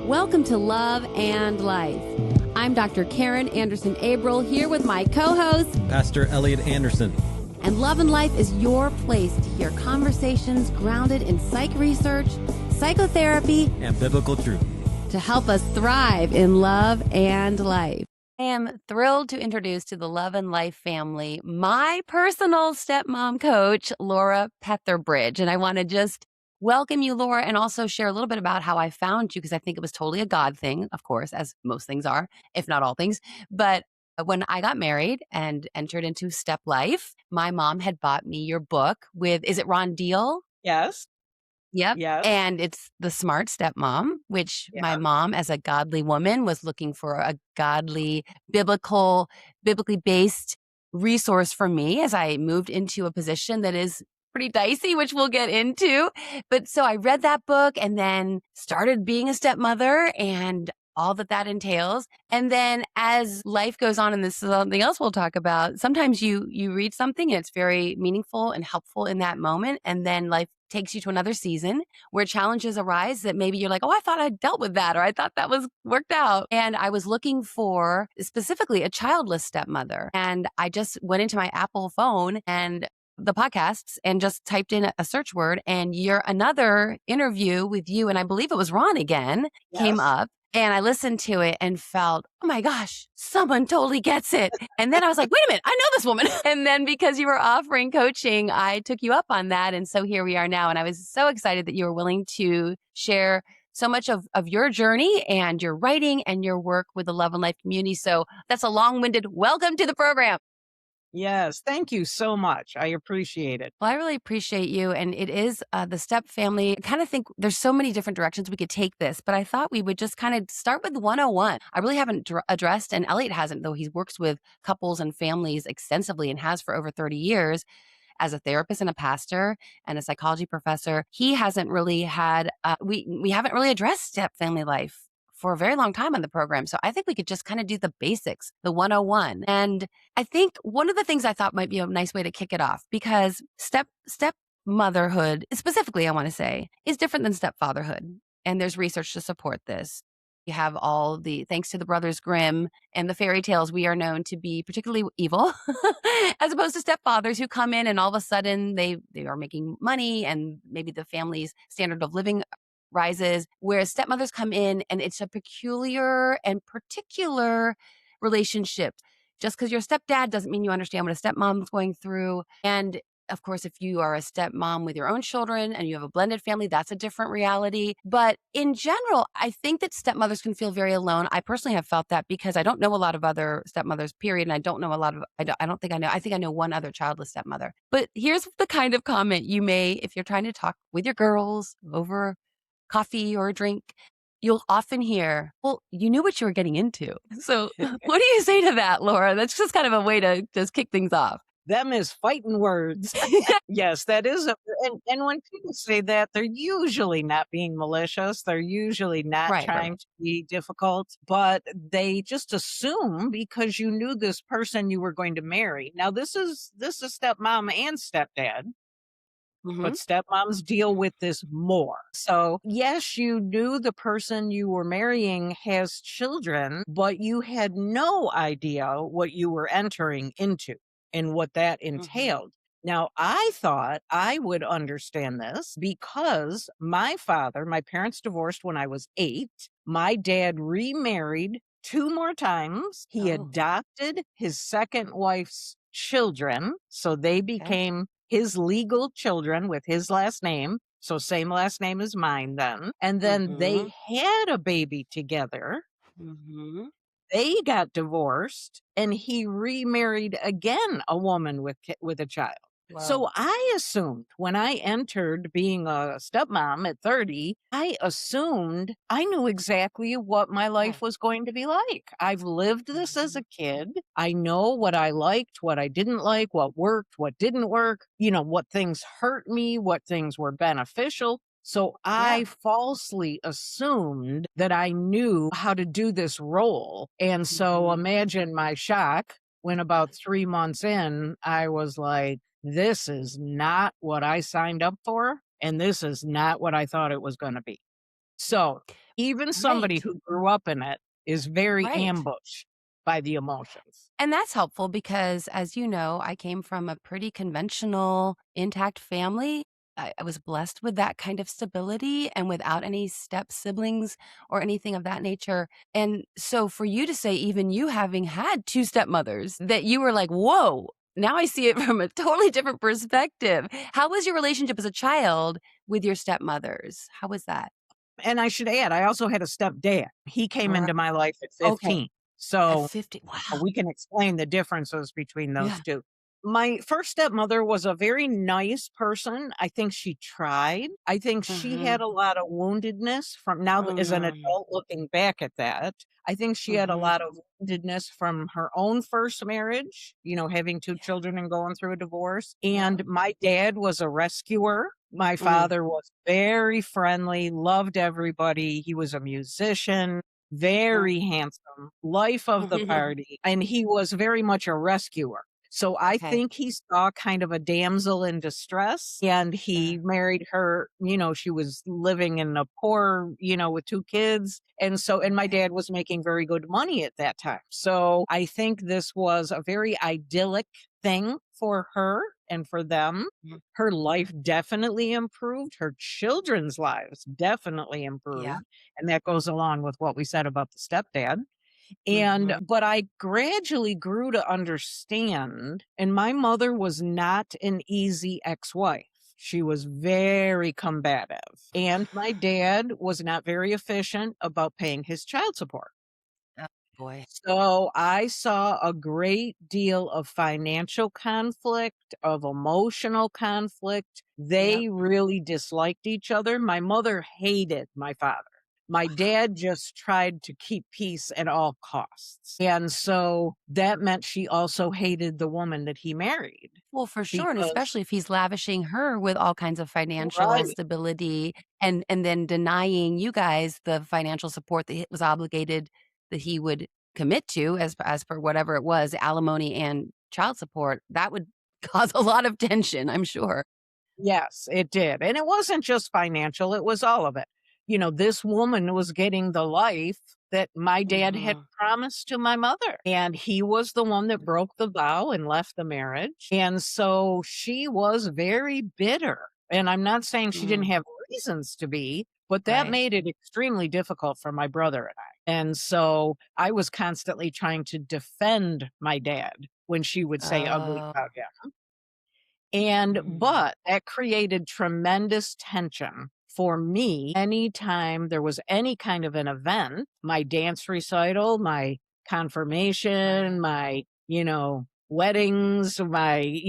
Welcome to Love and Life. I'm Dr. Karen Anderson Abril here with my co-host, Pastor Elliot Anderson. And Love and Life is your place to hear conversations grounded in psych research, psychotherapy, and biblical truth to help us thrive in love and life. I am thrilled to introduce to the Love and Life family my personal stepmom coach, Laura Petherbridge. And I want to just welcome you, Laura, and also share a little bit about how I found you, because I think it was totally a God thing, of course, as most things are, if not all things. But when I got married and entered into step life, my mom had bought me your book with, is it Ron Deal? Yes. Yep. Yes. And it's The Smart Stepmom, which my mom, as a godly woman, was looking for a godly, biblically based resource for me as I moved into a position that is pretty dicey, which we'll get into. But so I read that book and then started being a stepmother and all that entails. And then as life goes on, and this is something else we'll talk about, sometimes you read something and it's very meaningful and helpful in that moment. And then life takes you to another season where challenges arise that maybe you're like, oh, I thought I dealt with that, or I thought that was worked out. And I was looking for specifically a childless stepmother. And I just went into my Apple phone and the podcasts and just typed in a search word, and another interview with you, and I believe it was Ron again, came up. And I listened to it and felt, oh my gosh, someone totally gets it. And then I was like, wait a minute, I know this woman. And then because you were offering coaching, I took you up on that. And so here we are now. And I was so excited that you were willing to share so much of your journey and your writing and your work with the Love and Life community. So that's a long-winded welcome to the program. Yes. Thank you so much. I appreciate it. Well, I really appreciate you. And it is the step family. I kind of think there's so many different directions we could take this, but I thought we would just kind of start with 101. I really haven't addressed, and Elliot hasn't, though he works with couples and families extensively and has for over 30 years as a therapist and a pastor and a psychology professor. He hasn't really had, we haven't really addressed step family life for a very long time on the program. So I think we could just kind of do the basics, the 101. And I think one of the things I thought might be a nice way to kick it off, because step motherhood, specifically, I want to say, is different than stepfatherhood. And there's research to support this. You have all thanks to the Brothers Grimm and the fairy tales, we are known to be particularly evil, as opposed to stepfathers who come in and all of a sudden they are making money and maybe the family's standard of living rises, whereas stepmothers come in and it's a peculiar and particular relationship. Just because you're a stepdad doesn't mean you understand what a stepmom's going through. And of course, if you are a stepmom with your own children and you have a blended family, that's a different reality. But in general, I think that stepmothers can feel very alone. I personally have felt that because I don't know a lot of other stepmothers, period. And I don't know a lot of, I think I know one other childless stepmother. But here's the kind of comment you may, if you're trying to talk with your girls over coffee or a drink, you'll often hear, well, you knew what you were getting into. So what do you say to that, Laura? That's just kind of a way to just kick things off. Them is fighting words. Yes, that is. And when people say that, they're usually not being malicious. They're usually not trying to be difficult, but they just assume because you knew this person you were going to marry. Now, this is stepmom and stepdad. But stepmoms deal with this more. So yes, you knew the person you were marrying has children, but you had no idea what you were entering into and what that entailed. Now, I thought I would understand this because my parents divorced when I was 8. My dad remarried 2 more times. He adopted his second wife's children, so they became his legal children with his last name. So same last name as mine then. And then they had a baby together. They got divorced and he remarried again, a woman with a child. Wow. So I assumed when I entered being a stepmom at 30, I assumed I knew exactly what my life was going to be like. I've lived this as a kid. I know what I liked, what I didn't like, what worked, what didn't work, what things hurt me, what things were beneficial. So I falsely assumed that I knew how to do this role. And so imagine my shock when about 3 months in, I was like, this is not what I signed up for. And this is not what I thought it was going to be. So Even somebody Right. who grew up in it is very Right. ambushed by the emotions. And that's helpful because, as you know, I came from a pretty conventional, intact family. I was blessed with that kind of stability and without any step siblings or anything of that nature. And so, for you to say, even you having had two stepmothers, that you were like, whoa, now I see it from a totally different perspective. How was your relationship as a child with your stepmothers? How was that? And I should add, I also had a stepdad. He came Right. into my life at Okay. 15. At So 50. Wow. we can explain the differences between those Yeah. 2. My first stepmother was a very nice person. I think she tried. I think she Mm-hmm. had a lot of woundedness from now as an Mm-hmm. adult looking back at that. I think she had a Mm-hmm. lot of woundedness from her own first marriage, having 2 Yeah. children and going through a divorce. Yeah. And my dad was a rescuer. My Mm. father was very friendly, loved everybody. He was a musician, Mm. very handsome, life of the party, and he was very much a rescuer. So I Okay. think he saw kind of a damsel in distress and he Sure. married her, she was living in a poor, with 2 kids. And my Okay. dad was making very good money at that time. So I think this was a very idyllic thing for her and for them. Mhm. Her life definitely improved. Her children's lives definitely Yeah. improved. And that goes along with what we said about the stepdad. Mhm. But I gradually grew to understand, and my mother was not an easy ex-wife. She was very combative, and my dad was not very efficient about paying his child support. Oh, boy. So I saw a great deal of financial conflict, of emotional conflict. Yep. They really disliked each other. My mother hated my father. My dad just tried to keep peace at all costs. And so that meant she also hated the woman that he married Well, for sure, and because, especially if he's lavishing her with all kinds of financial right. stability and then denying you guys the financial support that he was obligated that he would commit to as per whatever it was, alimony and child support, that would cause a lot of tension, I'm sure. Yes, it did. And it wasn't just financial, it was all of it. This woman was getting the life that my dad had Mhm. promised to my mother. And he was the one that broke the vow and left the marriage. And so she was very bitter. And I'm not saying she didn't Mm, have reasons to be, but that right. made it extremely difficult for my brother and I. And so I was constantly trying to defend my dad when she would say ugly Oh. about him. But Mm, that created tremendous tension for me anytime there was any kind of an event, my dance recital, my right. confirmation, my, weddings, my,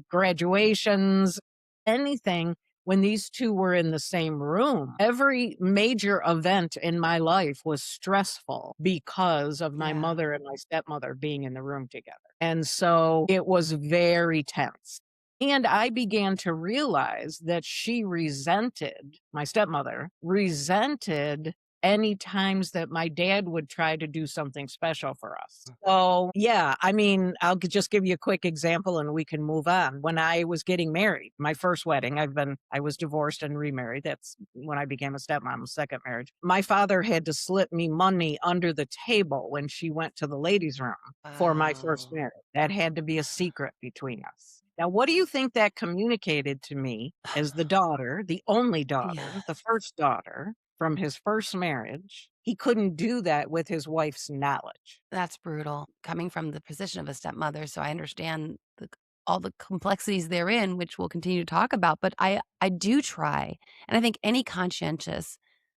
graduations, anything. When these 2 were in the same room, every major event in my life was stressful because of my Yeah. mother and my stepmother being in the room together. And so it was very tense. And I began to realize that she resented my stepmother, resented any times that my dad would try to do something special for us. So, yeah, I mean, just give you a quick example and we can move on. When I was getting married, my first wedding, I was divorced and remarried. That's when I became a stepmom, second marriage. My father had to slip me money under the table when she went to the ladies' room for my first Wow. marriage. That had to be a secret between us. Now, what do you think that communicated to me as the daughter, the only daughter, the Yes. first daughter from his first marriage? He couldn't do that with his wife's knowledge. That's brutal, coming from the position of a stepmother, so I understand all the complexities therein, which we'll continue to talk about, but I do try, and I think any conscientious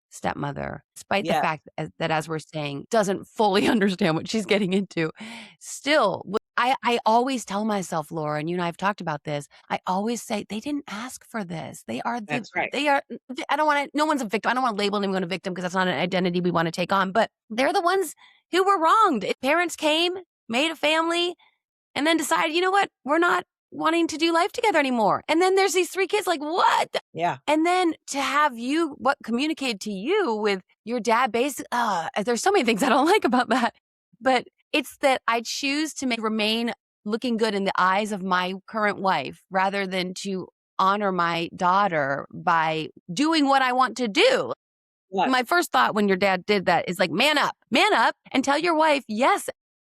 stepmother, despite the Yes, fact that, as we're saying, doesn't fully understand what she's getting into, still, I always tell myself, Laura, and you and I have talked about this, I always say, "They didn't ask for this. that's right. They are I don't wanna no one's a victim. I don't wanna label anyone a victim because that's not an identity we wanna take on, but they're the ones who were wronged. If parents came, made a family, and then decided, you know what? We're not wanting to do life together anymore. And then there's these 3 kids like, what? Yeah, And then to have you what communicated to you with your dad there's so many things I don't like about that. But it's that I choose to remain looking good in the eyes of my current wife rather than to honor my daughter by doing what I want to do. What? My first thought when your dad did that is like, man up and tell your wife, yes,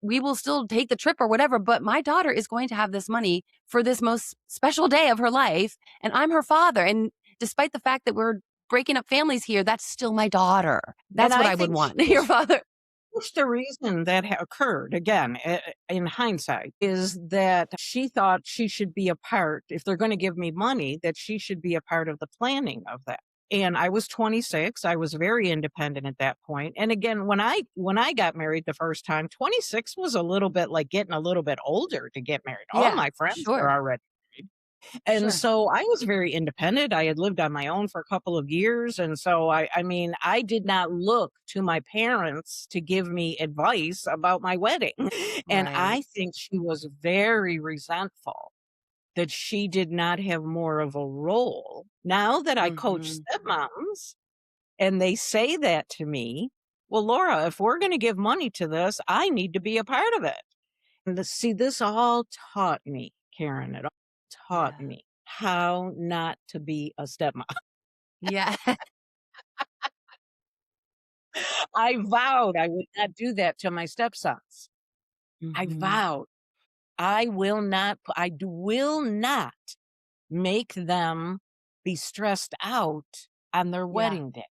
we will still take the trip or whatever, but my daughter is going to have this money for this most special day of her life. And I'm her father. And despite the fact that we're breaking up families here, that's still my daughter. And That's what I I would think she want. Your was father. Which the reason that occurred, again, in hindsight, is that she thought she should be a part, if they're going to give me money, that she should be a part of the planning of that. And I was 26. I was very independent at that point. And again, when I got married the first time, 26 was a little bit like getting a little bit older to get married. All Yeah, my friends were sure. already married. And Sure. so I was very independent. I had lived on my own for a couple of years. And so I mean, I did not look to my parents to give me advice about my wedding. And Right. I think she was very resentful that she did not have more of a role. Now that I coach Mhm. stepmoms and they say that to me, well, Laura, if we're going to give money to this, I need to be a part of it. And see, this all taught me, Karen, it all taught Yeah. me how not to be a stepmom. Yeah. I vowed I would not do that to my stepsons. I Mhm. vowed I will not, will not make them be stressed out on their Yeah. wedding day.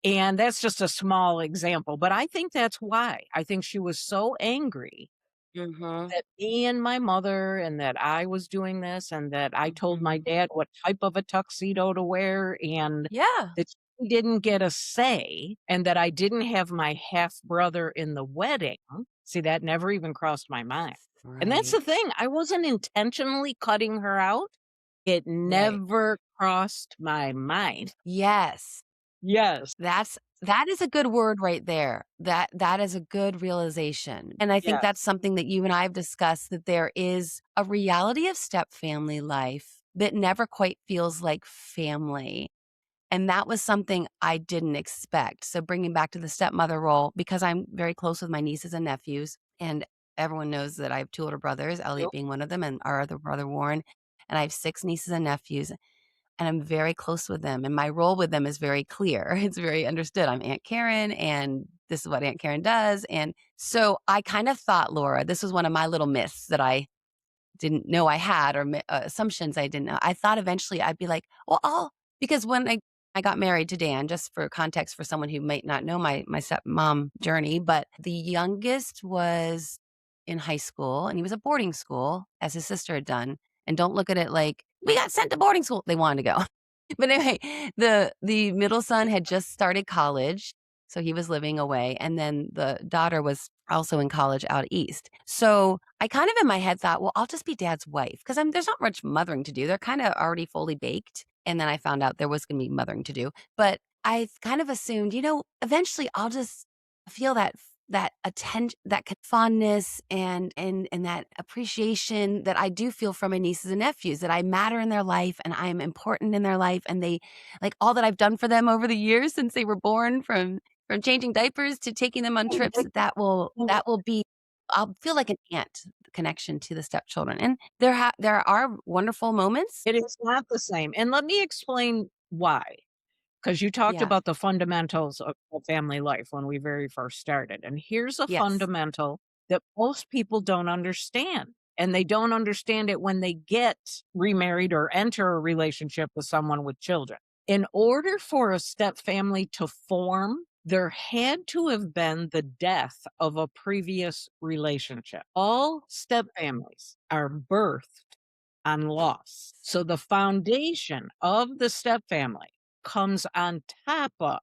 And that's just a small example, but I think that's why. I think she was so angry Mhm. that me and my mother and that I was doing this and that I told my Mhm. dad what type of a tuxedo to wear and Yeah. that she didn't get a say and that I didn't have my half brother in the wedding. See, that never even crossed my mind. And that's Right. the thing. I wasn't intentionally cutting her out. It Right. never crossed my mind. Yes. Yes. That is a good word right there. That is a good realization. And I think Yes. that's something that you and I have discussed, that there is a reality of step family life that never quite feels like family. And that was something I didn't expect. So bringing back to the stepmother role, because I'm very close with my nieces and nephews, and everyone knows that I have two older brothers, Elliot being one of them, and our other brother Warren, and I have six nieces and nephews, and I'm very close with them, and my role with them is very clear. It's very understood. I'm Aunt Karen, and this is what Aunt Karen does, and so I kind of thought, Laura, this was one of my little myths that I didn't know I had, or assumptions I didn't know. I thought eventually I'd be like, well, because when I got married to Dan, just for context for someone who might not know my stepmom journey, but the youngest was in high school and he was at boarding school as his sister had done. And don't look at it like we got sent to boarding school. They wanted to go. But anyway, the middle son had just started college, so he was living away, and then the daughter was also in college out east. So I kind of in my head thought, well, I'll just be dad's wife because there's not much mothering to do. They're kind of already fully baked. And then I found out there was going to be mothering to do. But I kind of assumed, eventually I'll just feel that attention, that fondness and that appreciation that I do feel from my nieces and nephews, that I matter in their life and I'm important in their life, and they like all that I've done for them over the years since they were born, from changing diapers to taking them on trips, that will be, I'll feel like an aunt connection to the stepchildren. And there are wonderful moments. It is not the same. And let me explain why. Because you talked Yeah. about the fundamentals of family life when we very first started. And here's a Yes. fundamental that most people don't understand. And they don't understand it when they get remarried or enter a relationship with someone with children. In order for a step family to form, there had to have been the death of a previous relationship. All step families are birthed on loss. So the foundation of the step family comes on top of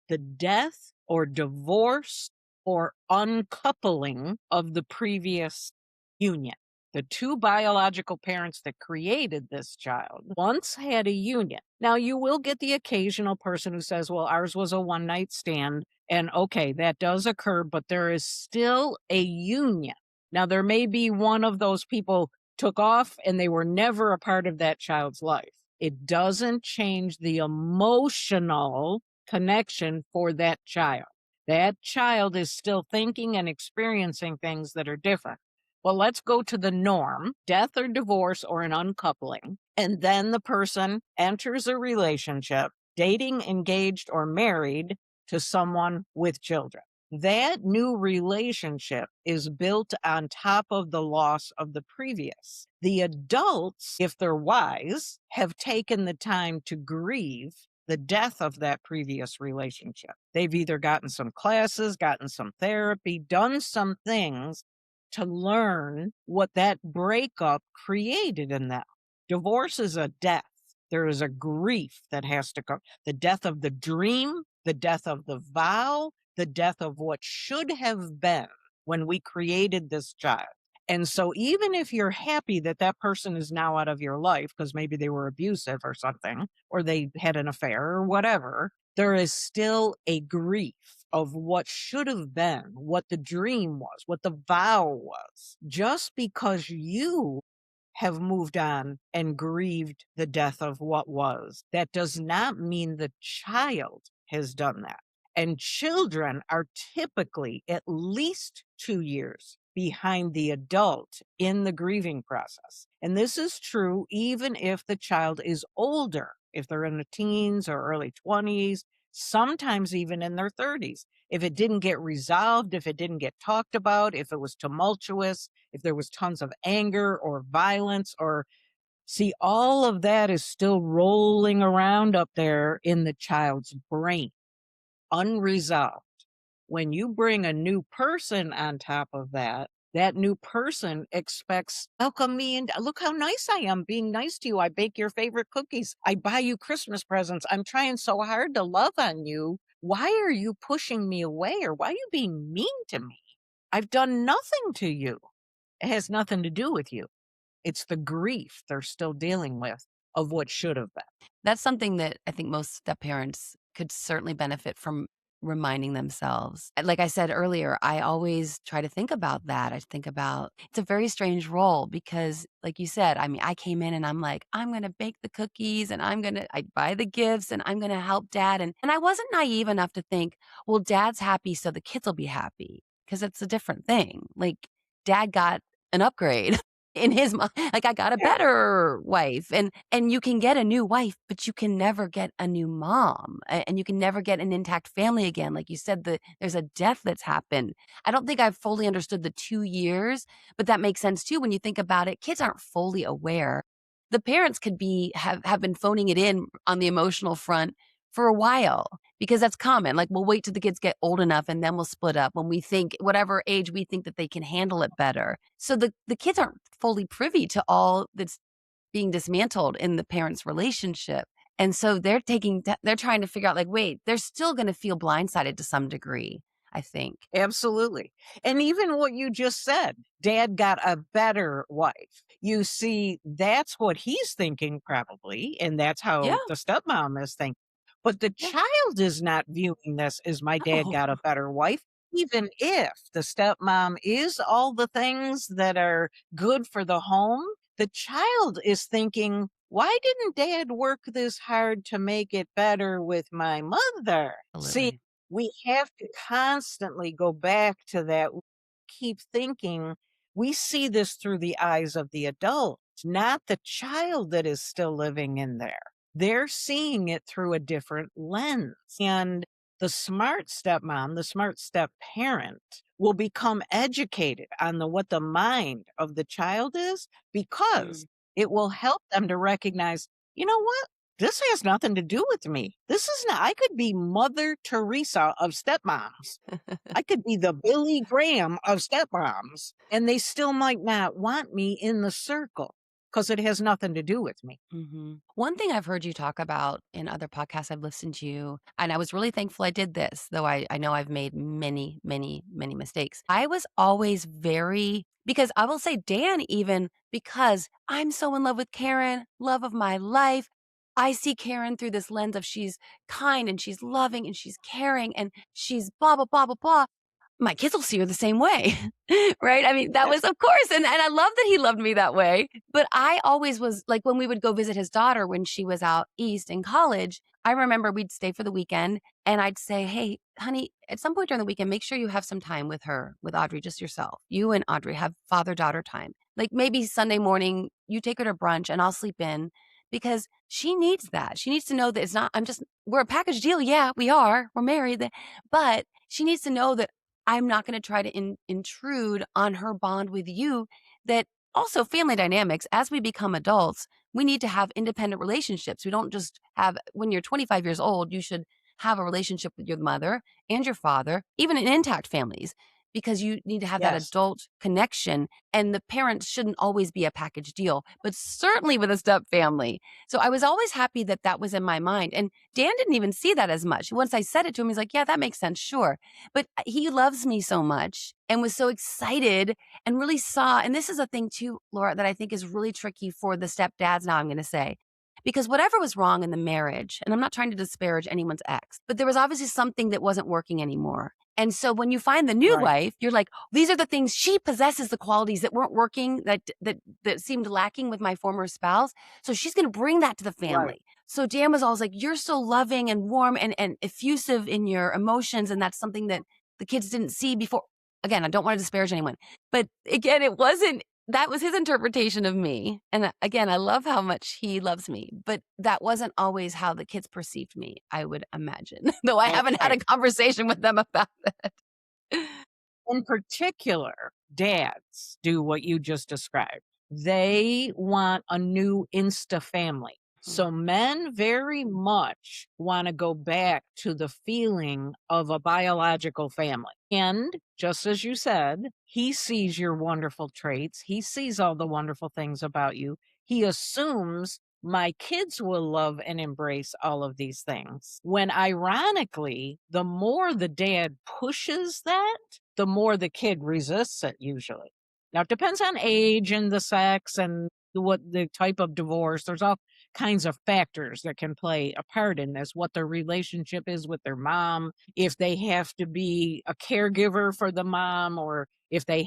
the death or divorce or uncoupling of the previous union. The two biological parents that created this child once had a union. Now, you will get the occasional person who says, well, ours was a one night stand. And okay, that does occur, but there is still a union. Now, there may be one of those people took off and they were never a part of that child's life. It doesn't change the emotional connection for that child. That child is still thinking and experiencing things that are different. Well, let's go to the norm, death or divorce or an uncoupling. And then the person enters a relationship, dating, engaged, or married to someone with children. That new relationship is built on top of the loss of the previous. The adults, if they're wise, have taken the time to grieve the death of that previous relationship. They've either gotten some classes, gotten some therapy, done some things to learn what that breakup created in them. Divorce is a death. There is a grief that has to come. The death of the dream, the death of the vow, the death of what should have been when we created this child. And so, even if you're happy that that person is now out of your life because maybe they were abusive or something, or they had an affair or whatever, there is still a grief of what should have been, what the dream was, what the vow was. Just because you have moved on and grieved the death of what was, that does not mean the child has done that. And children are typically at least 2 years behind the adult in the grieving process. And this is true even if the child is older, if they're in the teens or early 20s, sometimes even in their 30s. If it didn't get resolved, if it didn't get talked about, if it was tumultuous, if there was tons of anger or violence, or see, all of that is still rolling around up there in the child's brain, unresolved. When you bring a new person on top of that, that new person expects, welcome me and look how nice I am being nice to you. I bake your favorite cookies. I buy you Christmas presents. I'm trying so hard to love on you. Why are you pushing me away, or why are you being mean to me? I've done nothing to you. It has nothing to do with you. It's the grief they're still dealing with of what should have been. That's something that I think most step parents could certainly benefit from reminding themselves. And like I said earlier, I always try to think about that. I think about it's a very strange role because, like you said, I mean, I came in and I'm like, I'm going to bake the cookies and I buy the gifts and I'm going to help dad. And I wasn't naive enough to think, well, dad's happy, so the kids will be happy because it's a different thing. Like, dad got an upgrade. In his mind, like, I got a Yeah, better wife, and you can get a new wife, but you can never get a new mom, and you can never get an intact family again. Like you said, there's a death that's happened. I don't think I've fully understood the 2 years, but that makes sense too when you think about it. Kids aren't fully aware. The parents could have been phoning it in on the emotional front for a while because that's common. Like, we'll wait till the kids get old enough and then we'll split up when we think whatever age we think that they can handle it better. So the kids aren't fully privy to all that's being dismantled in the parents' relationship. And so they're trying to figure out, like, wait, they're still going to feel blindsided to some degree, I think. absolutely. And even what you just said, dad got a better wife. You see, that's what he's thinking probably, and that's Yeah, how the stepmom is thinking. But the yeah. child is not viewing this as my dad No. got a better wife. Even if the stepmom is all the things that are good for the home, the child is thinking, why didn't dad work this hard to make it better with my mother? See, Absolutely. we have to constantly go back to that. Keep thinking we see this through the eyes of the adult, not the child that is still living in there. They're seeing it through a different lens. And the smart stepmom, the smart step parent will become educated on what the mind of the child is, because Mm. it will help them to recognize, you know what? This has nothing to do with me. This is not, I could be Mother Teresa of stepmoms. I could be the Billy Graham of stepmoms, and they still might not want me in the circle because it has nothing to do with me. One thing I've heard you talk about in other podcasts I've listened to, and I was really thankful I did this, though I know I've made many, many, many mistakes. I was always very, because I will say, Dan, even because I'm so in love with Karen, love of my life. I see Karen through this lens of she's kind and she's loving and she's caring and she's blah, blah, blah, blah, blah. My kids will see her the same way, right? I mean, that Yeah. was of course, and I love that he loved me that way, but I always was like, when we would go visit his daughter when she was out east in college, I remember we'd stay for the weekend, and I'd say, "Hey, honey, at some point during the weekend, make sure you have some time with her, with Audrey, just yourself. You and Audrey have father-daughter time. Like, maybe Sunday morning, you take her to brunch, and I'll sleep in. because she needs that. She needs to know that it's not, we're a package deal. Yeah, we are. We're married. But she needs to know that I'm not going to try to intrude on her bond with you. That also family dynamics, as we become adults, we need to have independent relationships. We don't just have, when you're 25 years old, you should have a relationship with your mother and your father, even in intact families, because you need to have that Yes. adult connection. And the parents shouldn't always be a package deal, but certainly with a step family. So I was always happy that that was in my mind. And Dan didn't even see that as much. Once I said it to him, he's like, yeah, that makes sense. Sure. But he loves me so much and was so excited and really saw, and this is a thing too, Laura, that I think is really tricky for the stepdads now, I'm going to say, because whatever was wrong in the marriage, and I'm not trying to disparage anyone's ex, but there was obviously something that wasn't working anymore. And so when you find the new Right. wife, you're like, these are the things she possesses, the qualities that weren't working, that seemed lacking with my former spouse. So she's going to bring that to the Right. family. So Dan was always like, you're so loving and warm and effusive in your emotions. And that's something that the kids didn't see before. Again, I don't want to disparage anyone, but again, it wasn't, that was his interpretation of me. And again, I love how much he loves me, but that wasn't always how the kids perceived me, I would imagine, though I haven't had a Okay. conversation with them about it. In particular, dads do what you just described. They want a new insta family. So men very much want to go back to the feeling of a biological family. And just as you said, he sees your wonderful traits. He sees all the wonderful things about you. He assumes my kids will love and embrace all of these things. When ironically, the more the dad pushes that, the more the kid resists it usually. Now, it depends on age and the sex and what the type of divorce. There's all kinds of factors that can play a part in this, what their relationship is with their mom, if they have to be a caregiver for the mom, or if they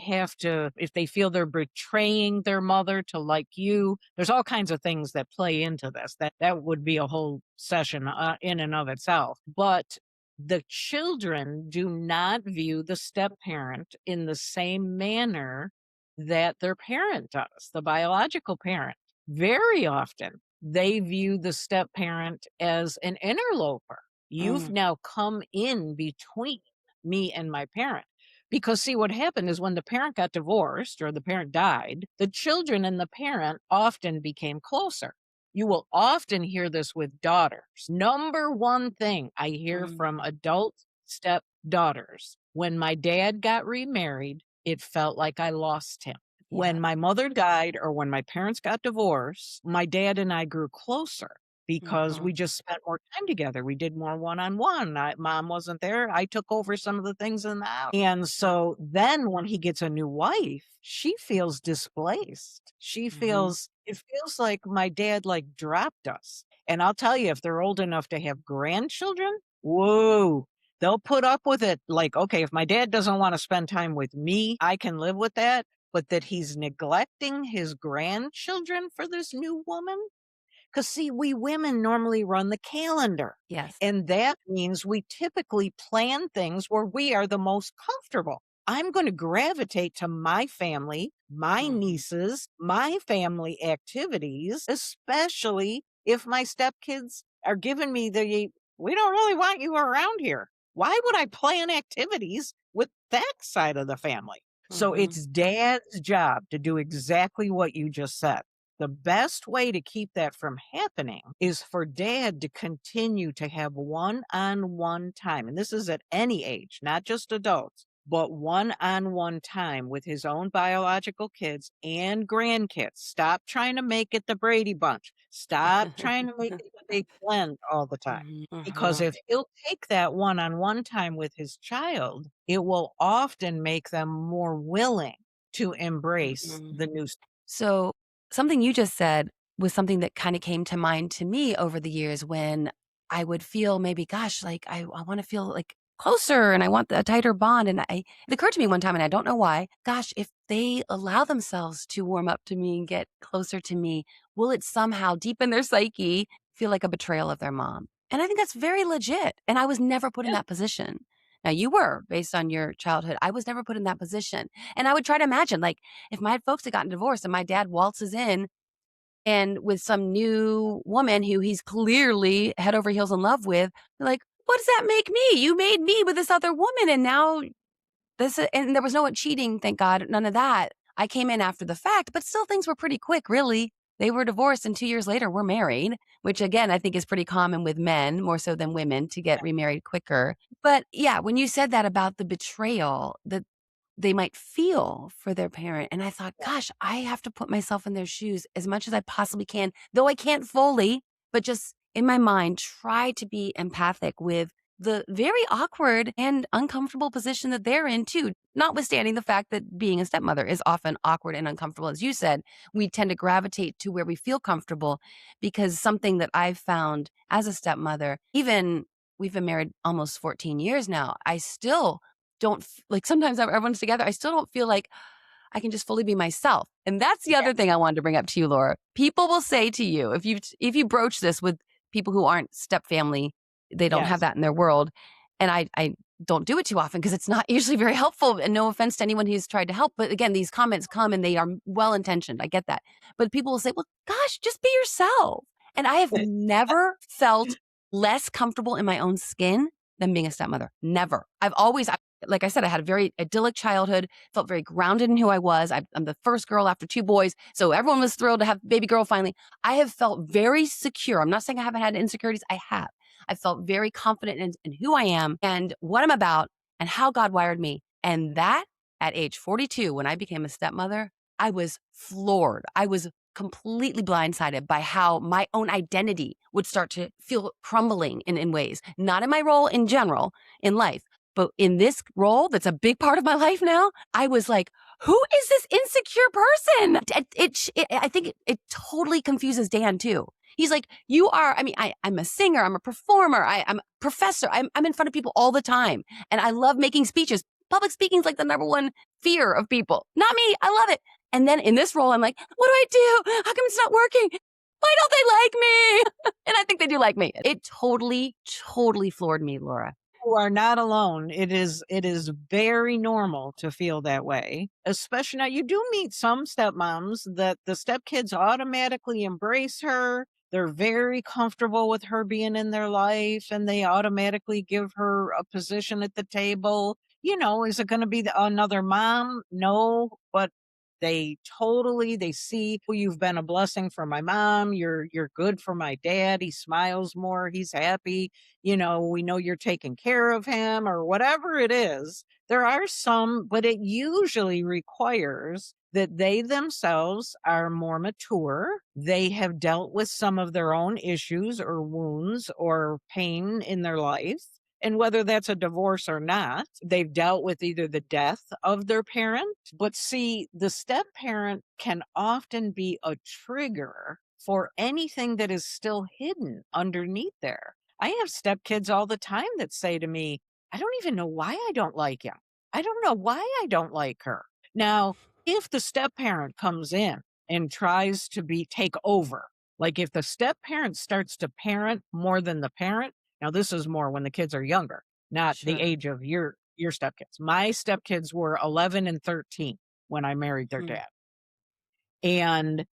feel they're betraying their mother to like you. There's all kinds of things that play into this. That would be a whole session in and of itself. But the children do not view the step parent in the same manner that their parent does, the biological parent. Very often, they view the step parent as an interloper. You've Mm, now come in between me and my parent. Because, see, what happened is when the parent got divorced or the parent died, the children and the parent often became closer. You will often hear this with daughters. Number one thing I hear mm, from adult stepdaughters: when my dad got remarried, it felt like I lost him. yeah. When my mother died or when my parents got divorced, my dad and I grew closer because Mhm, we just spent more time together. We did more one on one. Mom wasn't there. I took over some of the things in the house. And so then when he gets a new wife, she feels displaced. mhm, It feels like my dad like dropped us. And I'll tell you, if they're old enough to have grandchildren, whoa, they'll put up with it. Like, okay, if my dad doesn't want to spend time with me, I can live with that. But that he's neglecting his grandchildren for this new woman? Because, see, we women normally run the calendar. yes. And that means we typically plan things where we are the most comfortable. I'm going to gravitate to my family, my Mhm, nieces, my family activities, especially if my stepkids are giving me we don't really want you around here. Why would I plan activities with that side of the family? So mhm, it's dad's job to do exactly what you just said. The best way to keep that from happening is for dad to continue to have one on one time. And this is at any age, not just adults, but one on one time with his own biological kids and grandkids. Stop trying to make it the Brady Bunch. Stop trying to make it the Big Blend all the time. mhm, Because mhm, if he'll take that one on one time with his child, it will often make them more willing to embrace mhm. the new. So, something you just said was something that kind of came to mind to me over the years when I would feel maybe, gosh, like I want to feel like closer and I want a tighter bond. And it occurred to me one time, and I don't know why, gosh, if they allow themselves to warm up to me and get closer to me, will it somehow deep in their psyche feel like a betrayal of their mom? And I think that's very legit. And I was never put in Yeah. that position. Now, you were based on your childhood. I was never put in that position. And I would try to imagine, like, if my folks had gotten divorced and my dad waltzes in and with some new woman who he's clearly head over heels in love with, like, what does that make me? You made me with this other woman, and now and there was no cheating, thank God, none of that. I came in after the fact, but still things were pretty quick, really. They were divorced, and 2 years later, we're married, which again, I think is pretty common with men more so than women to get remarried quicker. But yeah, when you said that about the betrayal that they might feel for their parent, and I thought, gosh, I have to put myself in their shoes as much as I possibly can, though I can't fully, but just in my mind, try to be empathic with the very awkward and uncomfortable position that they're in too, notwithstanding the fact that being a stepmother is often awkward and uncomfortable. As you said, we tend to gravitate to where we feel comfortable because something that I've found as a stepmother, even we've been married almost 14 years now, I still don't like sometimes everyone's together. I still don't feel like I can just fully be myself. And that's the Yeah. other thing I wanted to bring up to you, Laura. People will say to you, if you broach this with people who aren't step family, they don't have Yes. that in their world. And I don't do it too often because it's not usually very helpful. And no offense to anyone who's tried to help. But again, these comments come and they are well intentioned. I get that. But people will say, well, gosh, just be yourself. And I have never felt less comfortable in my own skin than being a stepmother. Never. Like I said, I had a very idyllic childhood, felt very grounded in who I was. I'm the first girl after 2 boys. So everyone was thrilled to have baby girl finally. I have felt very secure. I'm not saying I haven't had insecurities. I have. I felt very confident in who I am and what I'm about and how God wired me. And that at age 42, when I became a stepmother, I was floored. I was completely blindsided by how my own identity would start to feel crumbling in ways, not in my role in general in life, but in this role that's a big part of my life now. I was like, who is this insecure person? I think it totally confuses Dan too. He's like, you are, I mean, I'm a singer, I'm a performer, I'm a professor, I'm in front of people all the time. And I love making speeches. Public speaking is like the number one fear of people. Not me. I love it. And then in this role, I'm like, what do I do? How come it's not working? Why don't they like me? And I think they do like me. It totally, totally floored me, Laura. You are not alone. It is very normal to feel that way. Especially now you do meet some stepmoms that the stepkids automatically embrace her. They're very comfortable with her being in their life and they automatically give her a position at the table. Is it going to be another mom? No, but they see, well, you've been a blessing for my mom. You're good for my dad. He smiles more. He's happy. We know you're taking care of him or whatever it is. There are some, but it usually requires that they themselves are more mature. They have dealt with some of their own issues or wounds or pain in their life. And whether that's a divorce or not, they've dealt with either the death of their parent. But see, the step parent can often be a trigger for anything that is still hidden underneath there. I have stepkids all the time that say to me, I don't even know why I don't like him. I don't know why I don't like her. Now, if the step parent comes in and tries to take over, like if the step parent starts to parent more than the parent, now this is more when the kids are younger, not the Sure. age of your stepkids. My stepkids were 11 and 13 when I married their Mm, dad. And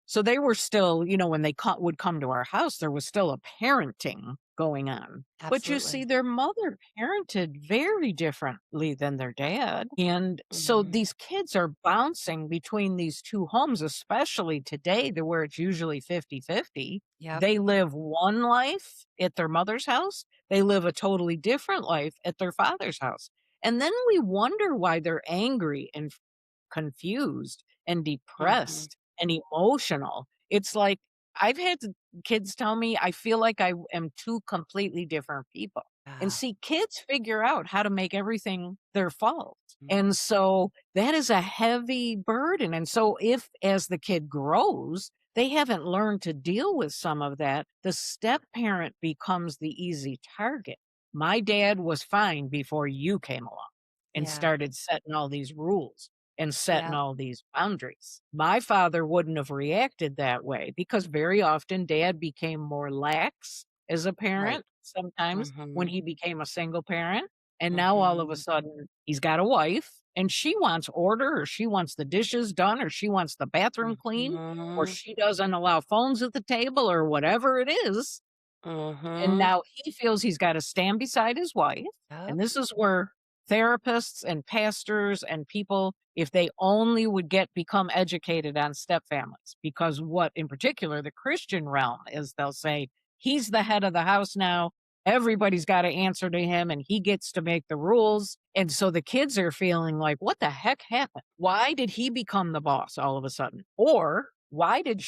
so they were still, when they would come to our house, there was still a parenting going on. But you see, absolutely. their mother parented very differently than their dad. And so Mhm. these kids are bouncing between these two homes, especially today, to where it's usually 50-50. Yep. They live one life at their mother's house, they live a totally different life at their father's house. And then we wonder why they're angry and confused and Mhm. depressed and emotional. It's like I've had kids tell me I feel like I am two completely different people. And Ah. see, kids figure out how to make everything their fault. Mm. And so that is a heavy burden. And so if as the kid grows, they haven't learned to deal with some of that, the step parent becomes the easy target. My dad was fine before you came along and Yeah. started setting all these rules and setting Yep. all these boundaries. My father wouldn't have reacted that way because very often dad became more lax as a Right. parent sometimes when Mhm. he became a single parent. And now all of a Mhm. sudden he's got a wife and she wants order, or she wants the dishes done, or she wants the bathroom clean, or Mhm. she doesn't allow phones at the table, or whatever it is. And Mhm. now he feels he's gotta stand beside his wife, Yep. and this is where therapists and pastors and people, if they only would get become educated on step families, because what in particular the Christian realm is, they'll say, "He's the head of the house now, everybody's gotta answer to him, and he gets to make the rules," and so the kids are feeling like, "What the heck happened? Why did he become the boss all of a sudden?" Or, why is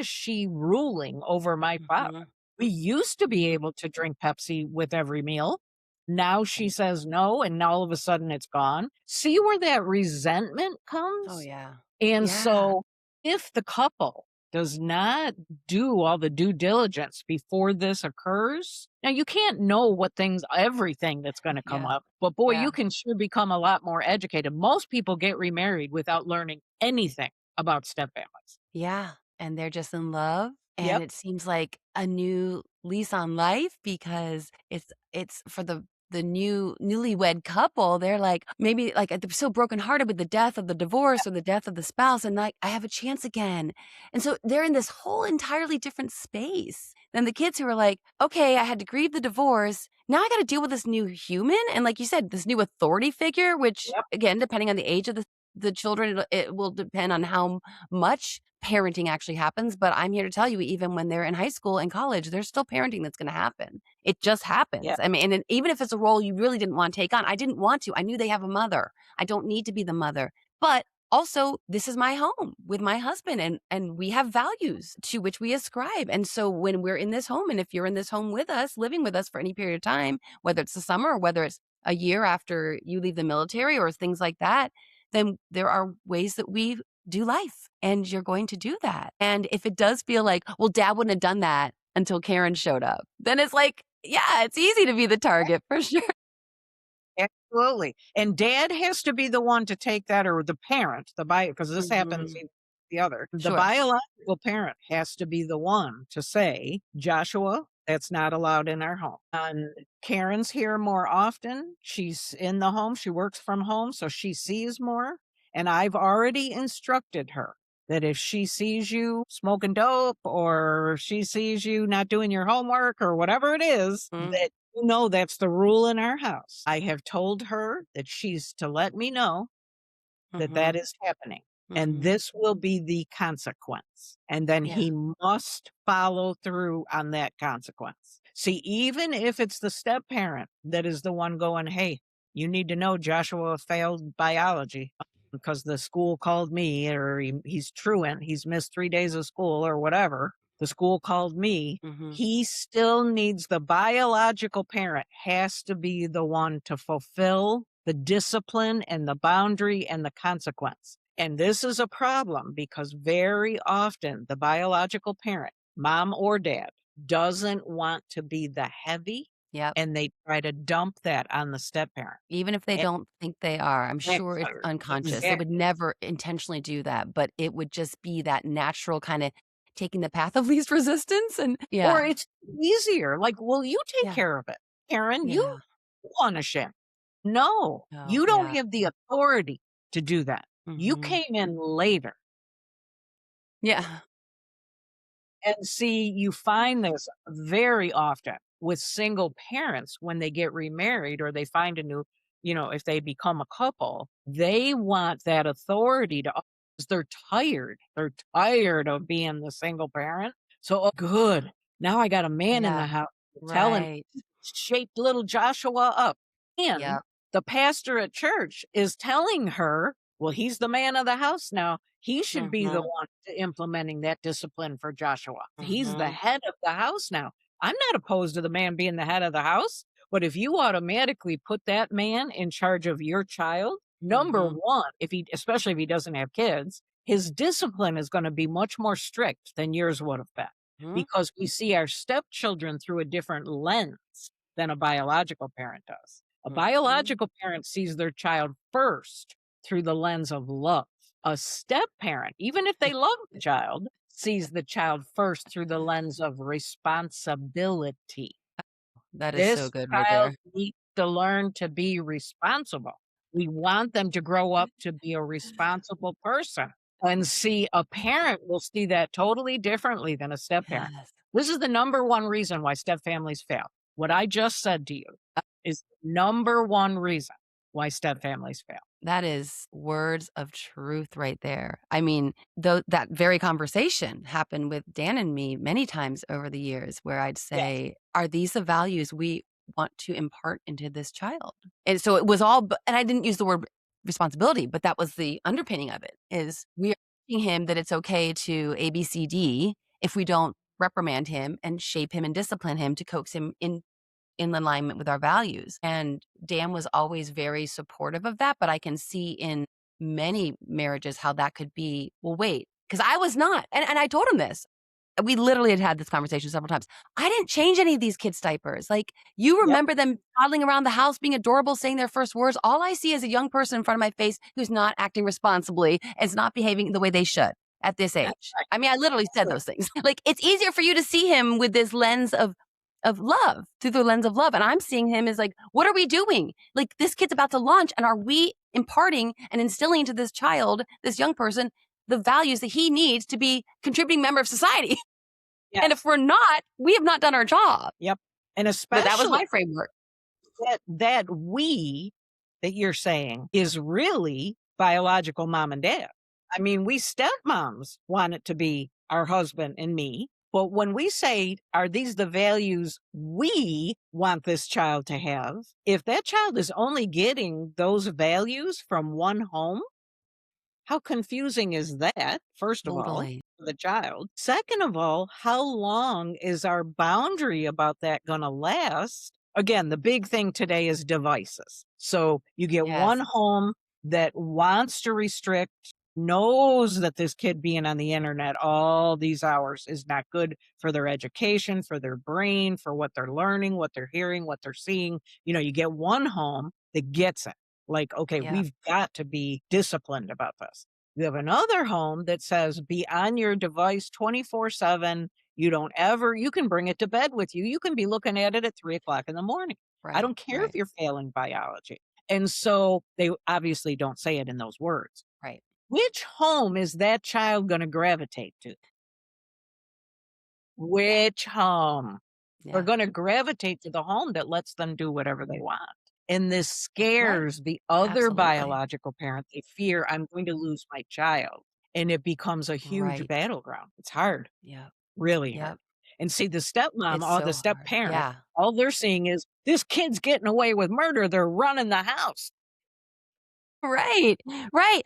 she ruling over my father? Mhm. We used to be Mhm. able to drink Pepsi with every meal. Now she says no, and now all of a sudden it's gone. See where that resentment Oh, comes? yeah. And Yeah. so if the couple does not do all the due diligence before this occurs, now you can't know everything that's going to come Yeah. up, but boy, Yeah. you can sure become a lot more educated. Most people get remarried without learning anything about step families. Yeah, and they're just in love, and Yep. it seems like a new lease on life because it's for the newlywed couple, they're like, maybe, like, they're so brokenhearted with the death of the divorce or the death of the spouse, and like, "I have a chance again." And so they're in this whole entirely different space than the kids who are like, "Okay, I had to grieve the divorce. Now I gotta deal with this new human," and like you said, this new authority figure, which, Yep. again, depending on the age of the children, it will depend on how much parenting actually happens, but I'm here to tell you, even when they're in high school and college, there's still parenting that's gonna happen. It just Yeah. happens. I mean, and even if it's a role you really didn't wanna take on, I didn't want to. I knew they have a mother. I don't need to be the mother. But also, this is my home with my husband, and we have values to which we ascribe. And so when we're in this home, and if you're in this home with us, living with us for any period of time, whether it's the summer or whether it's a year after you leave the military or things like that, then there are ways that we do life, and you're going to do that. And if it does feel like, well, dad wouldn't have done that until Karen showed up, then it's like, yeah, it's easy to be the target for sure. Absolutely, and dad has to be the one to take that, or the parent, because this happens Mhm. in the other. The Sure. biological parent has to be the one to say, "Joshua, that's not allowed in our home." And Karen's here more often. She's in the home, she works from home, so she sees more, and I've already instructed her that if she sees you smoking dope, or she sees you not doing your homework, or whatever it is, Mm, that that's the rule in our house. I have told her that she's to let me know that that mhm, is happening, and mhm. this will be the consequence. And then Yeah. he must follow through on that consequence. See, even if it's the step parent that is the one going, "Hey, you need to know Joshua failed biology because the school called me," or he's truant, he's missed 3 days of school, or whatever. The school called me. Mhm. He still needs the biological parent, has to be the one to fulfill the discipline and the boundary and the consequence. And this is a problem because very often the biological parent, mom or dad, doesn't want to be the heavy, Yep. and they try to dump that on the step parent. Even if they don't think they are, I'm sure it's Exactly. unconscious. They would Exactly. never intentionally do that, but it would just be that natural kinda taking the path of least resistance and Or yeah. it's easier. Like, well, you take Yeah. care of it. Karen, you Yeah. punish him. No, Oh, you don't yeah. have the authority to do that. You Mhm. came in later. Yeah. And see, you find this very often with single parents when they get remarried, or they find a new, if they become a couple, they want that authority to, because they're tired. They're tired of being the single parent. So, oh, good. Now I got a man in the Yeah. house telling Right. shaped little Joshua up. And Yep. the pastor at church is telling her, well, he's the man of the house now. He should be the Mhm. one implementing that discipline for Joshua. He's the Mhm. head of the house now. I'm not opposed to the man being the head of the house, but if you automatically put that man in charge of your child, number Mhm. one, especially if he doesn't have kids, his discipline is going to be much more strict than yours would have been, Mhm. because we see our stepchildren through a different lens than a biological parent does. A Mhm. biological parent sees their child first through the lens of love. A step parent, even if they love the child, sees the child first through the lens of responsibility. That is so This good right child there. needs to learn to be responsible. We want them to grow up to be a responsible person. And see, a parent will see that totally differently than a step parent. Yes. This is the number one reason why step families fail. What I just said to you is number one reason why step families fail. That is words of truth right there. I mean, though that very conversation happened with Dan and me many times over the years where I'd Yes. say, "Are these the values we want to impart into this child?" And so it was all and I didn't use the word responsibility, but that was the underpinning of it, is we are teaching him that it's okay to ABCD if we don't reprimand him and shape him and discipline him to coax him in alignment with our values. And Dan was always very supportive of that, but I can see in many marriages how that could be, well, wait, because I was not. And I told him this. We literally had this conversation several times. I didn't change any of these kids' diapers. Like, you Yep. remember them toddling around the house, being adorable, saying their first words. All I see is a young person in front of my face who's not acting responsibly and is not behaving the way they should at this That's age. right. I mean, I literally That's said right. those things. Like, it's easier for you to see him with this lens of love, through the lens of love. And I'm seeing him as like, what are we doing? Like, this kid's about to launch, and are we imparting and instilling into this child, this young person, the values that he needs to be contributing member of society? And if Yes. we're not, we have not done our job. Yep. And But that was especially my framework. that we that you're saying is really biological mom and dad. I mean, we stepmoms want it to be our husband and me. But when we say, are these the values we want this child to have? If that child is only getting those values from one home, how confusing is that, first of all, Totally. for the child? Second of all, how long is our boundary about that going to last? Again, the big thing today is devices. So you get one Yes. home that wants to restrict, knows that this kid being on the internet all these hours is not good for their education, for their brain, for what they're learning, what they're hearing, what they're seeing. You get one home that gets it. Like, okay, Yeah. we've got to be disciplined about this. You have another home that says be on your device 24/7. You can bring it to bed with you. You can be looking at it at 3 o'clock in the morning. I Right. don't care if Right. you're failing biology. And so they obviously don't say it in those words. Right. Which home is that child going to gravitate to? Yeah. Which home? They're Yeah. gonna gravitate to the home that lets them do whatever they want. And this Right. scares the other Absolutely. biological parent. They fear, "I'm going to lose my child." And it becomes a huge Right. battleground. It's hard, Yep. really hard. Yep. And see, the stepmom It's or the so step hard. parent, Yeah. all they're seeing is, "This kid's getting away with murder. They're running the house." Right, right.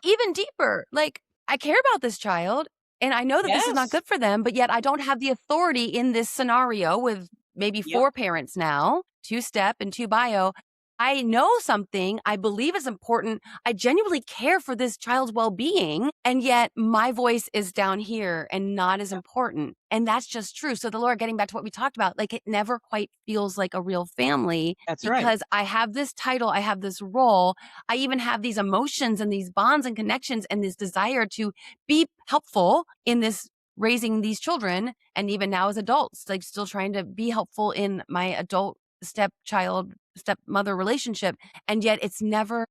Even deeper, like, I care about this child, and I know that this is not Yes. good for them, but yet I don't have the authority in this scenario with maybe Yep. 4 parents now, 2 step and 2 bio. I know something I believe is important. I genuinely care for this child's well-being, and yet my voice is down here and not as important, and that's just true. So the Lord, getting back to what we talked about, like, it never quite feels like a real family That's right. because I have this title, I have this role, I even have these emotions and these bonds and connections and this desire to be helpful in this raising these children. And even now as adults, like, still trying to be helpful in my adult stepchild, stepmother relationship. And yet it's never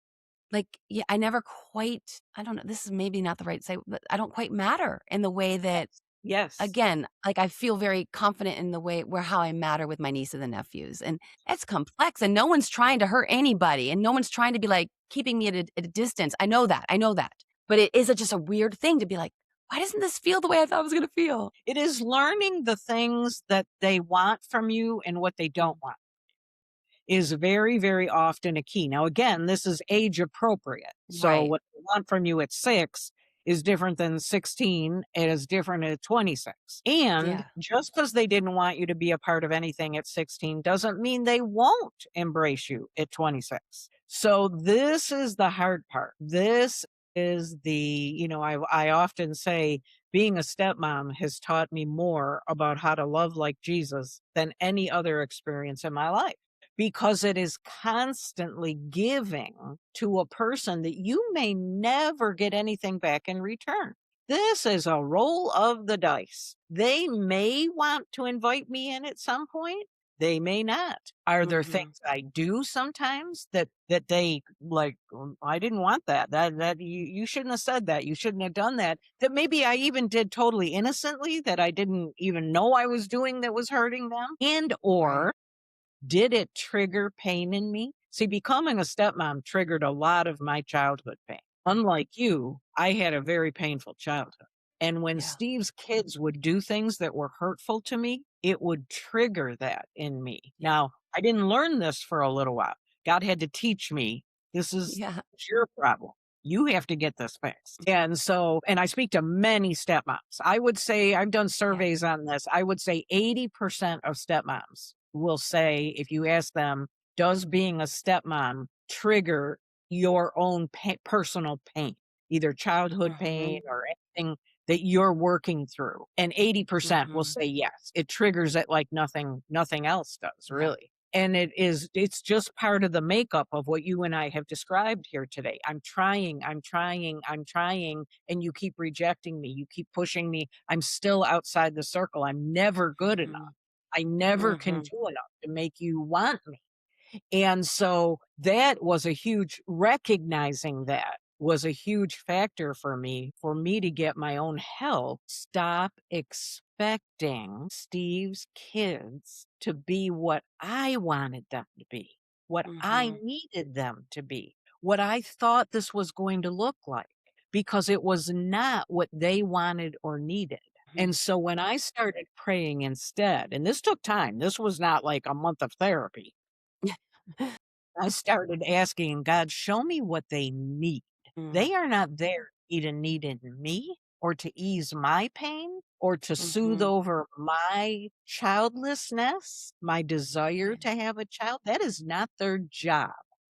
like, yeah, I never quite, I don't know, this is maybe not the right to say, but I don't quite matter in the way that, Yes. again, like, I feel very confident in the way where how I matter with my nieces and nephews. And it's complex, and no one's trying to hurt anybody, and no one's trying to be like keeping me at a distance. I know that. I know that. But it is just a weird thing to be like, why doesn't this feel the way I thought it was going to feel? It is learning the things that they want from you and what they don't want is very, very often a key. Now, again, this is age appropriate. So Right. what they want from you at 6 is different than 16. It is different at 26. And Yeah. just because they didn't want you to be a part of anything at 16 doesn't mean they won't embrace you at 26. So this is the hard part. This is I often say being a stepmom has taught me more about how to love like Jesus than any other experience in my life because it is constantly giving to a person that you may never get anything back in return. This is a roll of the dice. They may want to invite me in at some point, They may not. Are there things Mhm. I do sometimes that they like, I didn't want that. That you shouldn't have said that. You shouldn't have done that. That maybe I even did totally innocently that I didn't even know I was doing that was hurting them. And Right. or did it trigger pain in me? See, becoming a stepmom triggered a lot of my childhood pain. Unlike you, I had a very painful childhood. And when Yeah. Steve's kids would do things that were hurtful to me, it would trigger that in me. Yeah. Now, I didn't learn this for a little while. God had to teach me this is Yeah. your problem. You have to get this fixed. And so, and I speak to many stepmoms. I would say, I've done Yeah. surveys on this. I would say 80% of stepmoms will say, if you ask them, does being a stepmom trigger your own personal pain, either childhood pain Mhm. or anything that you're working through? And 80% will Mhm. say yes. It triggers it like nothing else does, Yeah. really. And it's just part of the makeup of what you and I have described here today. I'm trying, and you keep rejecting me. You keep pushing me. I'm still outside the circle. I'm never good enough. Mhm. I never can Mhm. do enough to make you want me. And so that was a huge recognizing that was a huge factor for me to get my own help. Stop expecting Steve's kids to be what I wanted them to be, what I Mhm. needed them to be, what I thought this was going to look like, because it was not what they wanted or needed. Mhm. And so when I started praying instead, and this took time, this was not like a month of therapy. I started asking God, show me what they need. Mm. They are not there to need in me or to ease my pain or to soothe Mhm. over my childlessness, my desire Right. to have a child. That is not their job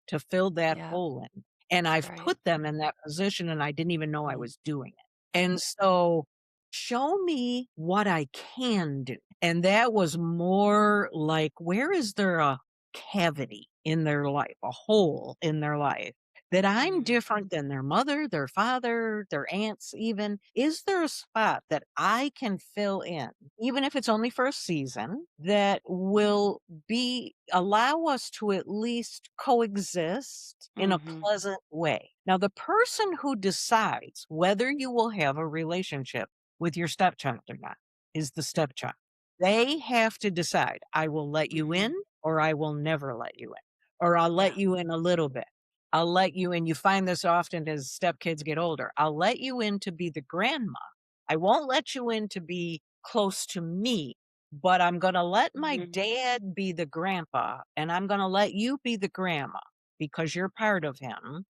to fill that Yeah. hole in. And I've Right. put them in that position and I didn't even know I Mm. was doing it. And so show me what I can do. And that was more like, where is there a cavity in their life, a hole in their life, that I'm Mm. different than their mother, their father, their aunts even? Is there a spot that I can fill in, even if it's only for a season, that will allow us to at least coexist in a Mhm. pleasant way? Now, the person who decides whether you will have a relationship with your stepchild or not is the stepchild. They have to decide, I will let you in Mhm. or I will never let you in, or I'll let Yeah. you in a little bit. I'll let you in. You find this often as stepkids get older. I'll let you in to be the grandma. I won't let you in to be close to me, but I'm going to let my Mhm. dad be the grandpa and I'm going to let you be the grandma because you're part of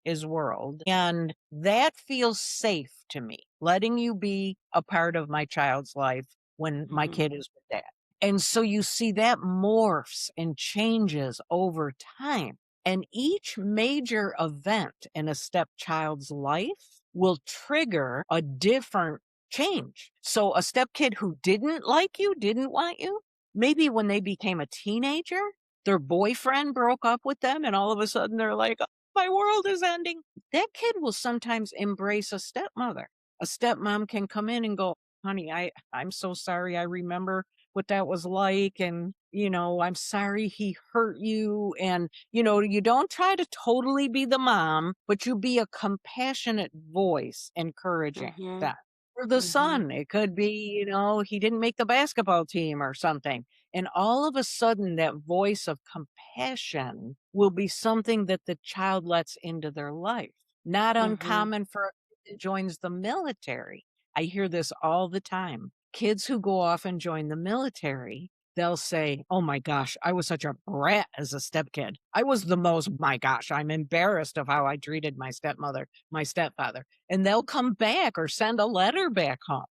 his world. And that feels safe to me, letting you be a part of my child's life when my Mhm. kid is with dad. And so you see that morphs and changes over time. And each major event in a stepchild's life will trigger a different change. So a stepkid who didn't like you, didn't want you, maybe when they became a teenager, their boyfriend broke up with them and all of a sudden they're like, "Oh, my world is ending." That kid will sometimes embrace a stepmother. A stepmom can come in and go, "Honey, I'm so sorry. I remember what that was like. And, I'm sorry he hurt you." And, you don't try to totally be the mom, but you be a compassionate voice encouraging Mhm. them. For the Mhm. son, it could be, he didn't make the basketball team or something. And all of a sudden, that voice of compassion will be something that the child lets into their life. Not Mhm. uncommon for a kid that joins the military. I hear this all the time. Kids who go off and join the military, they'll say, "Oh my gosh, I was such a brat as a stepkid. I was the most, my gosh, I'm embarrassed of how I treated my stepmother, my stepfather." And they'll come back or send a letter back home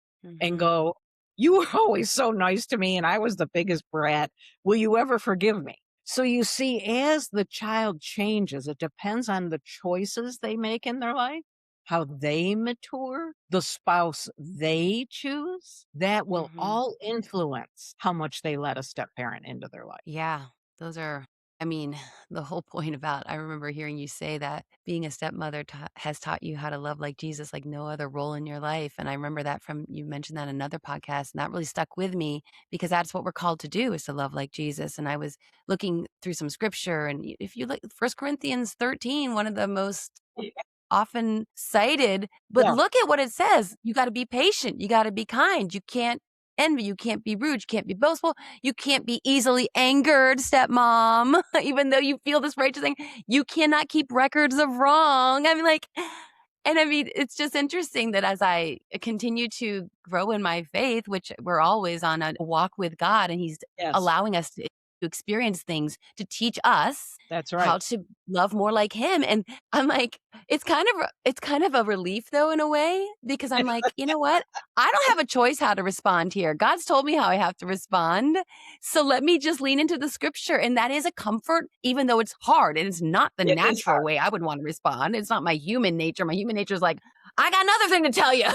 and Mhm. go, "You were always so nice to me and I was the biggest brat. Will you ever forgive me?" So you see, as the child changes, it depends on the choices they make in their life, how they mature, the spouse they choose, that will Mhm. all influence how much they let a step parent into their life. Yeah. Those are I mean, the whole point about I remember hearing you say that being a stepmother has taught you how to love like Jesus, like no other role in your life. And I remember that from you mentioned that in another podcast, and that really stuck with me because that's what we're called to do is to love like Jesus. And I was looking through some scripture, and if you look, 1 Corinthians 13, one of the most often cited, but Yeah. look at what it says. You got to be patient. You got to be kind. You can't envy. You can't be rude. You can't be boastful. You can't be easily angered, stepmom, even though you feel this righteous thing. You cannot keep records of wrong. I mean, like, and I mean, it's just interesting that as I continue to grow in my faith, which we're always on a walk with God, and He's Yes, allowing us to experience things to teach us that's how right. to love more like Him. And I'm like, it's kind of a relief though in a way because I'm like, you know what? I don't have a choice how to respond here. God's told me how I have to respond. So let me just lean into the scripture. And that is a comfort, even though it's hard and it's not the It is natural hard. way I would want to respond. It's not my human nature. My human nature is like, I got another thing to tell you.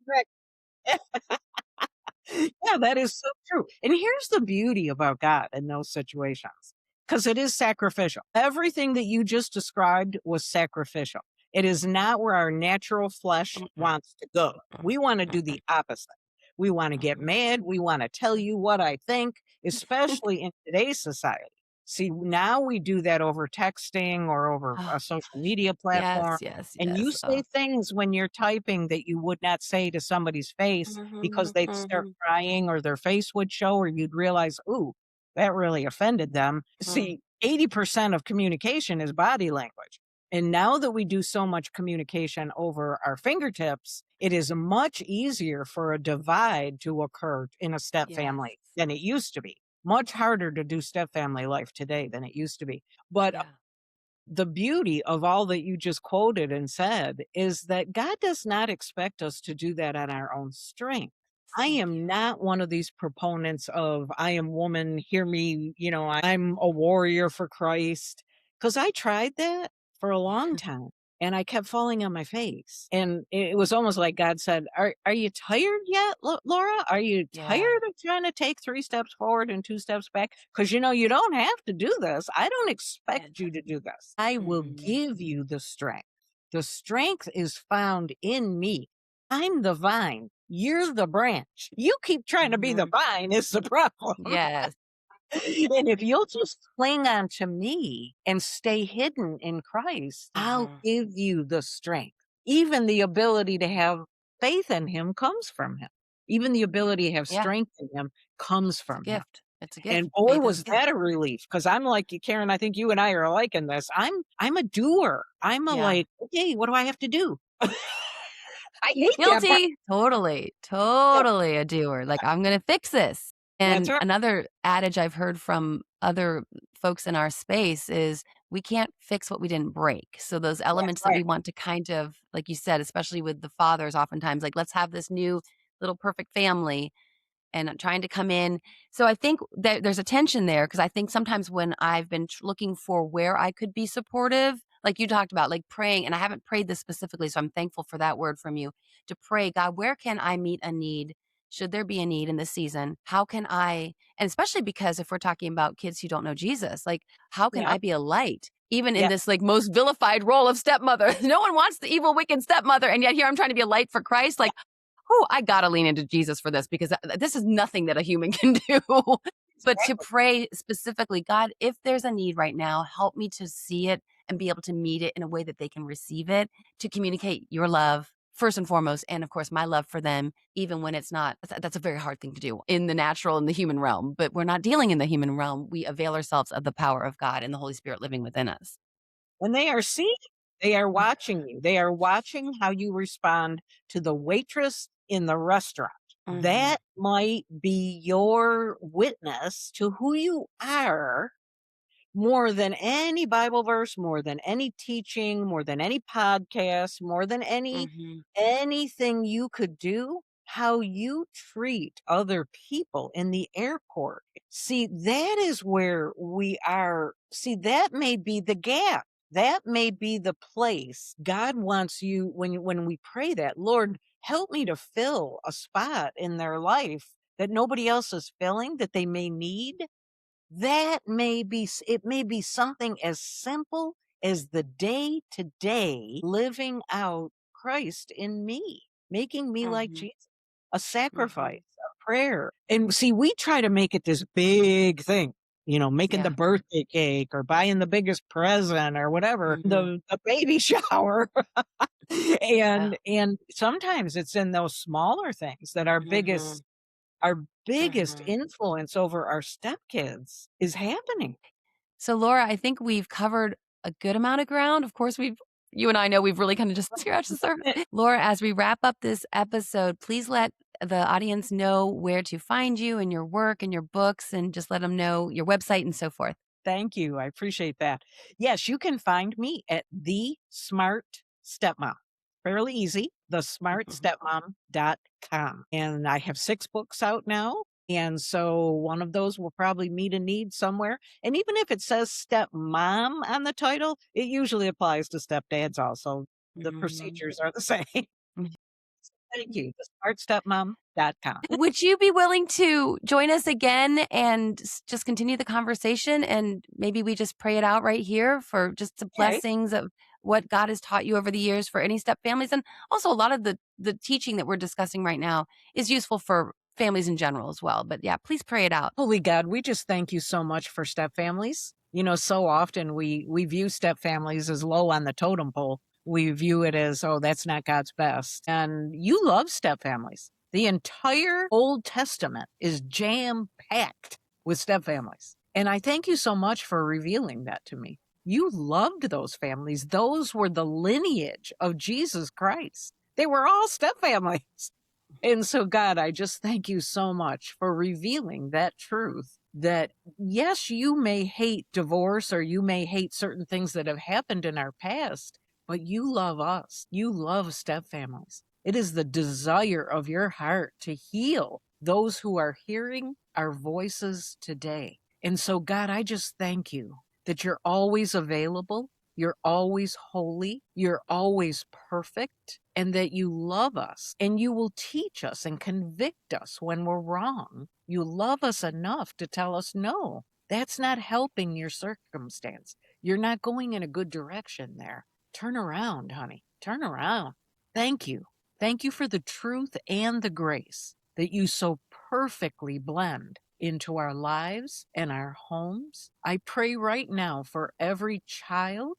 Right. Yeah, that is so true. And here's the beauty about God in those situations, because it is sacrificial. Everything that you just described was sacrificial. It is not where our natural flesh wants to go. We want to do the opposite. We want to get mad. We want to tell you what I think, especially in today's society. See, now we do that over texting or over Oh, a social media platform. yes, yes, And you yes. Oh. say things when you're typing that you would not say to somebody's face because Mhm, they'd start mhm, crying or their face would show, or you'd realize, ooh, that really offended them. mm. See, 80% of communication is body language. And now that we do so much communication over our fingertips, it is much easier for a divide to occur in a step Yes. family than it used to be. Much harder to do step family life today than it used to be. But Yeah. the beauty of all that you just quoted and said is that God does not expect us to do that on our own strength. I Thank you. am not one of these proponents of I am woman, hear me, I'm a warrior for Christ. Because I tried that for a long time and I kept falling on my face. And it was almost like God said, are you tired yet, Laura? Are you Yeah. tired of trying to take 3 steps forward and 2 steps back? Because you don't have to do this. I don't Yeah. expect you to do this. I will Mhm. give you the strength. The strength is found in me. I'm the vine. You're the branch. You keep trying to be the Mhm. vine is the problem. Yes. And if you'll just cling on to me and stay hidden in Christ, I'll Mhm. give you the strength. Even the ability to have faith in him comes from him. Even the ability to have Yeah. strength in him comes It's a from him. gift. It's a And gift. boy, Faith is a was gift. that a relief, because I'm like you, Karen, I think you and I are alike in this. I'm a doer. I'm a Yeah. like, "Okay, what do I have to do?" I hate that part. Guilty. Totally. Yeah, Totally a doer. Like, I'm gonna fix this. that's And right. another adage I've heard from other folks in our space is we can't fix what we didn't break. So those That's elements that right. we want to kind of, like you said, especially with the fathers oftentimes, like, let's have this new little perfect family. And I'm trying to come in. So I think that there's a tension there because I think sometimes when I've been looking for where I could be supportive, like you talked about, like praying, and I haven't prayed this specifically, so I'm thankful for that word from you to pray, God, where can I meet a need? Should there be a need in this season? How can I, and especially because if we're talking about kids who don't know Jesus, like how can Yeah, I be a light? Even in yeah, this like most vilified role of stepmother. No one wants the evil, wicked stepmother. And yet here I'm trying to be a light for Christ. yeah, Like, oh, I gotta lean into Jesus for this because this is nothing that a human can do. But to exactly. pray specifically, God, if there's a need right now, help me to see it and be able to meet it in a way that they can receive it, to communicate your love first and foremost, and of course, my love for them, even when it's not, that's a very hard thing to do in the natural, in the human realm. But we're not dealing in the human realm. We avail ourselves of the power of God and the Holy Spirit living within us. And they are seeing, they are watching you. They are watching how you respond to the waitress in the restaurant. Hmm. That might be your witness to who you are more than any Bible verse, more than any teaching, more than any podcast, more than Hmm. anything you could do, how you treat other people in the airport. See, that is where we are. See, that may be the gap. That may be the place God wants you when we pray that, Lord, help me to fill a spot in their life that nobody else is filling that they may need. it may be something as simple as the day to day living out Christ in me, making me like Mhm. Jesus, a sacrifice, Mhm. a prayer. And see, we try to make it this big thing, making the Yeah. birthday cake or buying the biggest present or whatever, Mhm. the baby shower. Yeah. And sometimes it's in those smaller things that Mhm. our biggest Mhm. influence over our stepkids is happening. So, Laura, I think we've covered a good amount of ground. Of course, you and I know we've really kind of just scratched the surface. Laura, as we wrap up this episode, please let the audience know where to find you and your work and your books, and just let them know your website and so forth. Thank you. I appreciate that. Yes, you can find me at The Smart Stepmom. Fairly easy, Mhm. thesmartstepmom.com. And I have 6 books out now. And so one of those will probably meet a need somewhere. And even if it says stepmom on the title, it usually applies to stepdads also. The Mhm. procedures are the same. Mhm. Thank you. Thesmartstepmom.com. Would you be willing to join us again and just continue the conversation? And maybe we just pray it out right here for just the Okay. blessings of what God has taught you over the years for any step families. And also, a lot of the teaching that we're discussing right now is useful for families in general as well. But yeah, please pray it out. Holy God, we just thank you so much for step families. So often we view step families as low on the totem pole. We view it as, oh, that's not God's best. And you love step families. The entire Old Testament is jam packed with step families. And I thank you so much for revealing that to me. You loved those families. Those were the lineage of Jesus Christ. They were all step families. And so, God, I just thank you so much for revealing that truth that, yes, you may hate divorce or you may hate certain things that have happened in our past, but you love us. You love step families. It is the desire of your heart to heal those who are hearing our voices today. And so, God, I just thank you that you're always available. You're always holy. You're always perfect, and that you love us and you will teach us and convict us when we're wrong. You love us enough to tell us, no, that's not helping your circumstance. You're not going in a good direction there. Turn around, honey. Turn around. Thank you. Thank you for the truth and the grace that you so perfectly blend into our lives and our homes. I pray right now for every child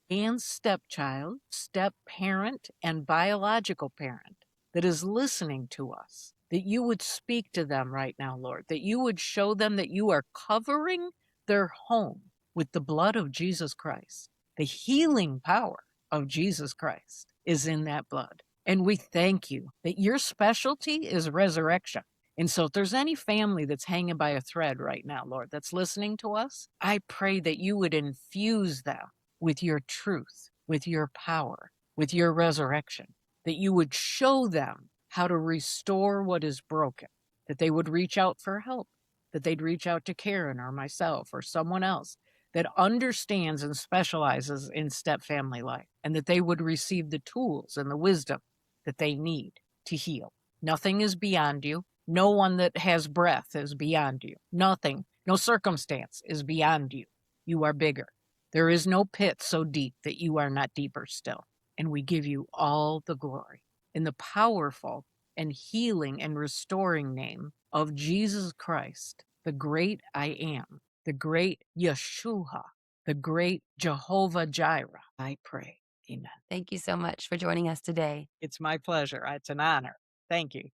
and stepchild, step parent, and biological parent that is listening to us, that you would speak to them right now, Lord, that you would show them that you are covering their home with the blood of Jesus Christ. The healing power of Jesus Christ is in that blood. And we thank you that your specialty is resurrection. And so, if there's any family that's hanging by a thread right now, Lord, that's listening to us, I pray that you would infuse them with your truth, with your power, with your resurrection, that you would show them how to restore what is broken, that they would reach out for help, that they'd reach out to Karen or myself or someone else that understands and specializes in step family life, and that they would receive the tools and the wisdom that they need to heal. Nothing is beyond you. No one that has breath is beyond you. Nothing, no circumstance is beyond you. You are bigger. There is no pit so deep that you are not deeper still. And we give you all the glory in the powerful and healing and restoring name of Jesus Christ, the great I am, the great Yeshua, the great Jehovah Jireh. I pray. Amen. Thank you so much for joining us today. It's my pleasure. It's an honor. Thank you.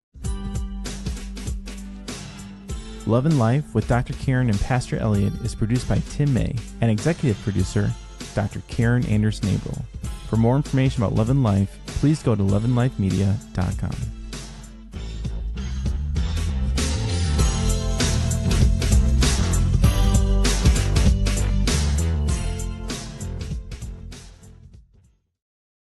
Love and Life with Dr. Karen and Pastor Elliot is produced by Tim May and executive producer Dr. Karen Anders-Nabel. For more information about Love and Life, please go to loveandlifemedia.com.